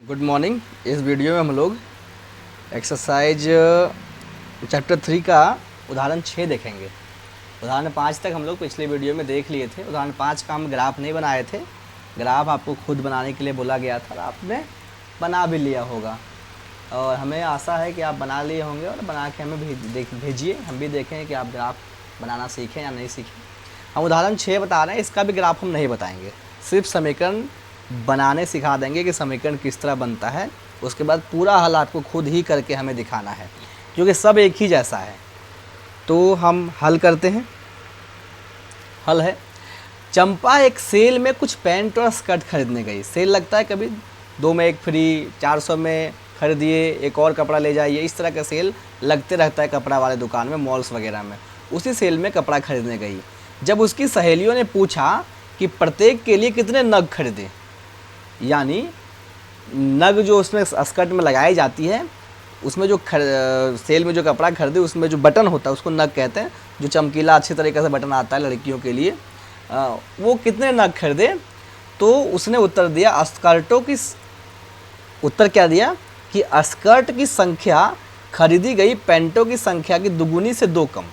Good morning. इस video में हम लोग एक्सरसाइज चैप्टर 3 का उदाहरण 6 देखेंगे। उदाहरण 5 तक हम लोग पिछले वीडियो में देख लिए थे। उदाहरण 5 का हम ग्राफ नहीं बनाए थे। ग्राफ आपको खुद बनाने के लिए बोला गया था और आपने बना भी लिया होगा और हमें आशा है कि आप बना लिए होंगे और बना के हमें भेजिए, हम भी देखें कि आप ग्राफ बनाना सीखें या नहीं सीखें। हम उदाहरण 6 बता रहे हैं, इसका भी ग्राफ हम नहीं बताएंगे, सिर्फ समीकरण बनाने सिखा देंगे कि समीकरण किस तरह बनता है। उसके बाद पूरा हल आपको खुद ही करके हमें दिखाना है, क्योंकि सब एक ही जैसा है। तो हम हल करते हैं। हल है, चंपा एक सेल में कुछ पैंट और स्कर्ट खरीदने गई। सेल लगता है कभी 2 में 1 फ्री, 400 में खरीदिए, एक और कपड़ा ले जाइए, इस तरह का सेल लगते रहता है कपड़ा वाले दुकान में, मॉल्स वगैरह में। उसी सेल में कपड़ा खरीदने गई। जब उसकी सहेलियों ने पूछा कि प्रत्येक के लिए कितने नग खरीदें, यानी नग जो उसमें स्कर्ट में लगाई जाती है, उसमें जो सेल में जो कपड़ा खरीदे उसमें जो बटन होता है उसको नग कहते हैं, जो चमकीला अच्छी तरीके से बटन आता है लड़कियों के लिए, वो कितने नग खरीदे। तो उसने उत्तर दिया स्कर्टों की, उत्तर क्या दिया कि स्कर्ट की संख्या खरीदी गई पैंटों की संख्या की दुगुनी से 2 कम।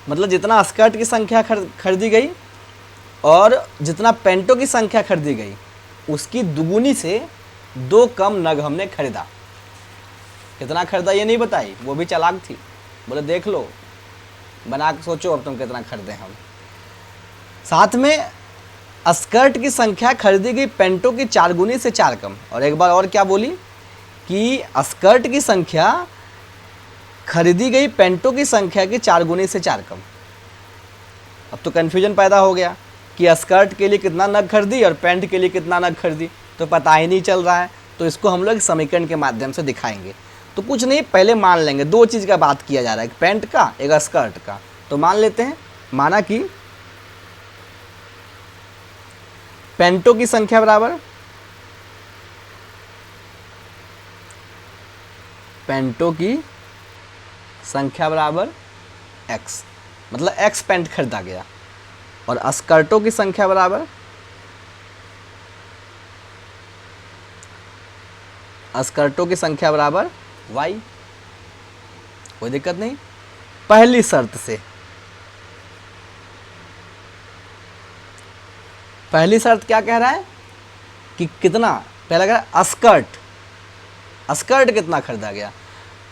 मतलब जितना स्कर्ट की संख्या खरीदी गई और जितना पैंटों की संख्या खरीदी गई उसकी दुगुनी से 2 कम नग हमने खरीदा। कितना खरीदा ये नहीं बताई, वो भी चालाक थी। बोले देख लो, बना के सोचो अब तुम कितना खरीदे हम। साथ में स्कर्ट की संख्या खरीदी गई पैंटों की 4 गुनी से 4 कम। और एक बार और क्या बोली कि स्कर्ट की संख्या खरीदी गई पैंटों की संख्या की 4 गुनी से 4 कम। अब तो कन्फ्यूजन पैदा हो गया कि स्कर्ट के लिए कितना नग खरीदी और पैंट के लिए कितना नग खरीदी, तो पता ही नहीं चल रहा है। तो इसको हम लोग समीकरण के माध्यम से दिखाएंगे। तो कुछ नहीं, पहले मान लेंगे, 2 चीज़ का बात किया जा रहा है, एक पैंट का एक स्कर्ट का। तो मान लेते हैं, माना कि पैंटों की संख्या बराबर x, मतलब x पैंट खरीदा गया, और स्कर्टों की संख्या बराबर y। कोई दिक्कत नहीं। पहली शर्त से, पहली शर्त क्या कह रहा है कि कितना, पहला कह रहा है स्कर्ट कितना खरीदा गया।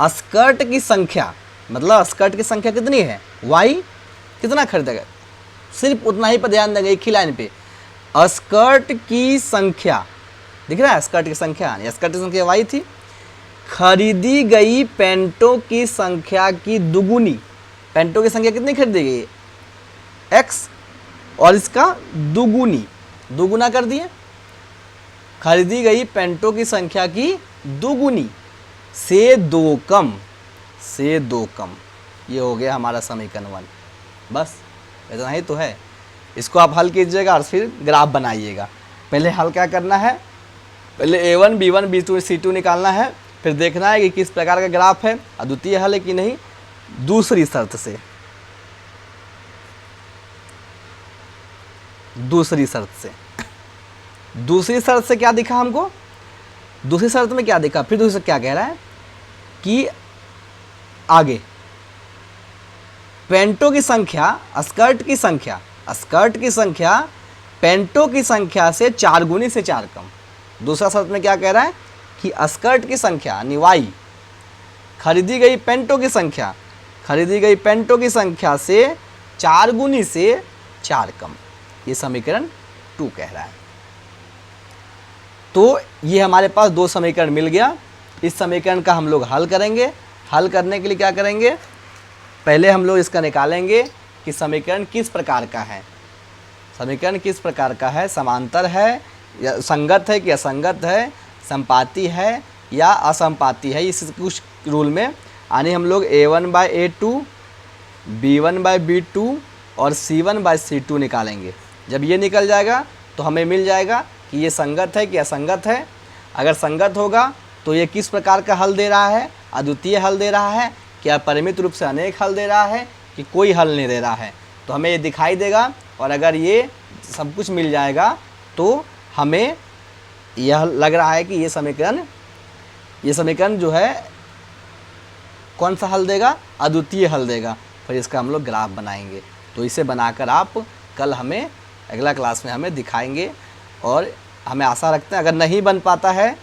स्कर्ट की संख्या, मतलब स्कर्ट की संख्या कितनी है, y कितना खरीदा गया, सिर्फ उतना ही पर ध्यान देंगे, एक ही लाइन पे। स्कर्ट की संख्या दिख रहा है, स्कर्ट की संख्या y थी, खरीदी गई पैंटों की संख्या की दुगुनी। पैंटों की संख्या कितनी खरीदी गई, x, और इसका दुगुना कर दिए। खरीदी गई पैंटों की संख्या की दुगुनी से 2 कम, ये हो गया हमारा समीकरण 1। बस इतना ही तो है। इसको आप हल कीजिएगा और फिर ग्राफ बनाइएगा। पहले हल क्या करना है, पहले a1 b1 b2 c2 निकालना है, फिर देखना है कि किस प्रकार का ग्राफ है, अद्वितीय हल है कि नहीं। दूसरी शर्त से क्या दिखा हमको, दूसरी शर्त में क्या दिखा, फिर दूसरी शर्त क्या कह रहा है कि आगे पैंटों की संख्या स्कर्ट की संख्या पैंटों की संख्या से 4 गुनी से 4 कम। दूसरा शर्त में क्या कह रहा है कि स्कर्ट की संख्या यानी y, खरीदी गई पैंटों की संख्या से 4 गुनी से 4 कम। ये समीकरण 2 कह रहा है। तो ये हमारे पास 2 समीकरण मिल गया। इस समीकरण का हम लोग हल करेंगे। हल करने के लिए क्या करेंगे, पहले हम लोग इसका निकालेंगे कि समीकरण किस प्रकार का है, समांतर है या संगत है कि असंगत है, संपाती है या असंपाती है। इस कुछ रूल में यानी हम लोग a1/a2, b1/b2 और c1/c2 निकालेंगे। जब ये निकल जाएगा तो हमें मिल जाएगा कि ये संगत है कि असंगत है। अगर संगत होगा तो ये किस प्रकार का हल दे रहा है, अद्वितीय हल दे रहा है, क्या परिमित रूप से अनेक हल दे रहा है कि कोई हल नहीं दे रहा है, तो हमें ये दिखाई देगा। और अगर ये सब कुछ मिल जाएगा तो हमें यह लग रहा है कि ये समीकरण जो है कौन सा हल देगा, अद्वितीय हल देगा। फिर इसका हम लोग ग्राफ बनाएंगे। तो इसे बनाकर आप कल हमें अगला क्लास में हमें दिखाएंगे। और हमें आशा रखते हैं अगर नहीं बन पाता है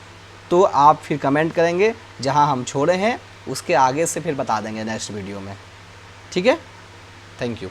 तो आप फिर कमेंट करेंगे, जहां हम छोड़े हैं उसके आगे से फिर बता देंगे नेक्स्ट वीडियो में। ठीक है, थैंक यू।